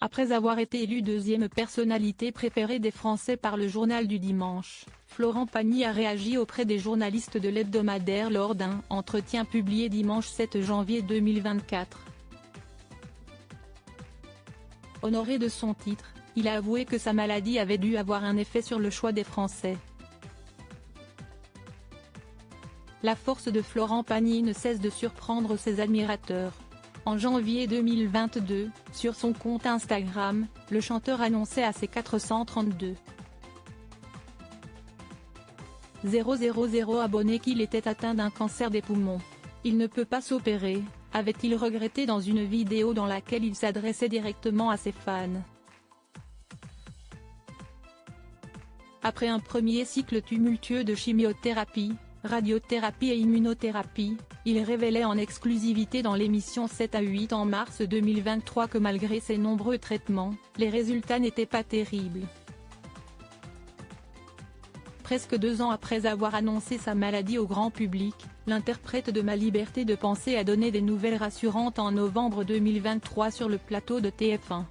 Après avoir été élu deuxième personnalité préférée des Français par le Journal du Dimanche, Florent Pagny a réagi auprès des journalistes de l'hebdomadaire lors d'un entretien publié dimanche 7 janvier 2024. Honoré de son titre, il a avoué que sa maladie avait dû avoir un effet sur le choix des Français. La force de Florent Pagny ne cesse de surprendre ses admirateurs. En janvier 2022, sur son compte Instagram, le chanteur annonçait à ses 432 000 abonnés qu'il était atteint d'un cancer des poumons. Il ne peut pas s'opérer, avait-il regretté dans une vidéo dans laquelle il s'adressait directement à ses fans. Après un premier cycle tumultueux de chimiothérapie, radiothérapie et immunothérapie, il révélait en exclusivité dans l'émission 7 à 8 en mars 2023 que malgré ses nombreux traitements, les résultats n'étaient pas terribles. Presque 2 ans après avoir annoncé sa maladie au grand public, l'interprète de Ma liberté de penser a donné des nouvelles rassurantes en novembre 2023 sur le plateau de TF1.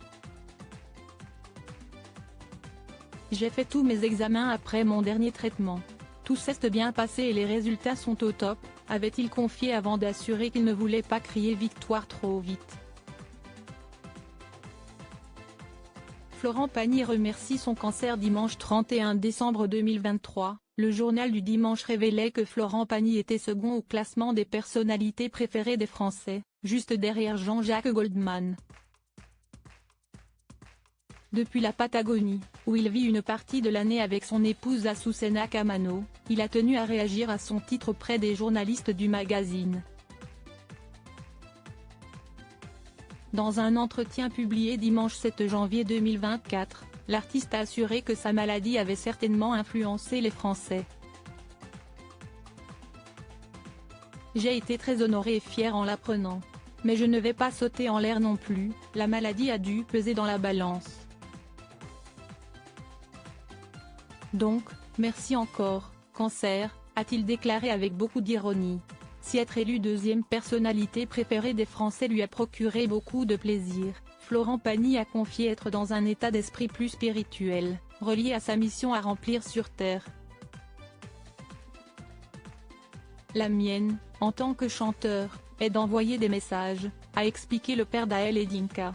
J'ai fait tous mes examens après mon dernier traitement. Tout s'est bien passé et les résultats sont au top, avait-il confié avant d'assurer qu'il ne voulait pas crier victoire trop vite. Florent Pagny remercie son cancer dimanche 31 décembre 2023, le journal du dimanche révélait que Florent Pagny était second au classement des personnalités préférées des Français, juste derrière Jean-Jacques Goldman. Depuis la Patagonie, où il vit une partie de l'année avec son épouse Azucena Camano, il a tenu à réagir à son titre auprès des journalistes du magazine. Dans un entretien publié dimanche 7 janvier 2024, l'artiste a assuré que sa maladie avait certainement influencé les Français. J'ai été très honoré et fier en l'apprenant. Mais je ne vais pas sauter en l'air non plus, la maladie a dû peser dans la balance. Donc, merci encore, cancer, a-t-il déclaré avec beaucoup d'ironie. Si être élu deuxième personnalité préférée des Français lui a procuré beaucoup de plaisir, Florent Pagny a confié être dans un état d'esprit plus spirituel, relié à sa mission à remplir sur Terre. La mienne, en tant que chanteur, est d'envoyer des messages, a expliqué le père d'Aël et Dinka.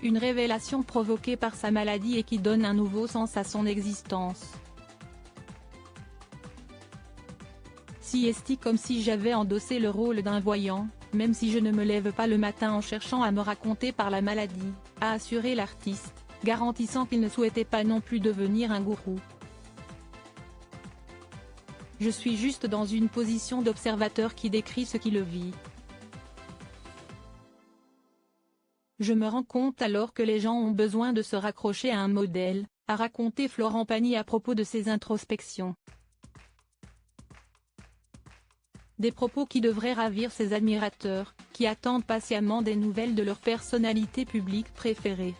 Une révélation provoquée par sa maladie et qui donne un nouveau sens à son existence. Si esti comme si j'avais endossé le rôle d'un voyant, même si je ne me lève pas le matin en cherchant à me raconter par la maladie, a assuré l'artiste, garantissant qu'il ne souhaitait pas non plus devenir un gourou. Je suis juste dans une position d'observateur qui décrit ce qui le vit. Je me rends compte alors que les gens ont besoin de se raccrocher à un modèle, a raconté Florent Pagny à propos de ses introspections. Des propos qui devraient ravir ses admirateurs, qui attendent patiemment des nouvelles de leur personnalité publique préférée.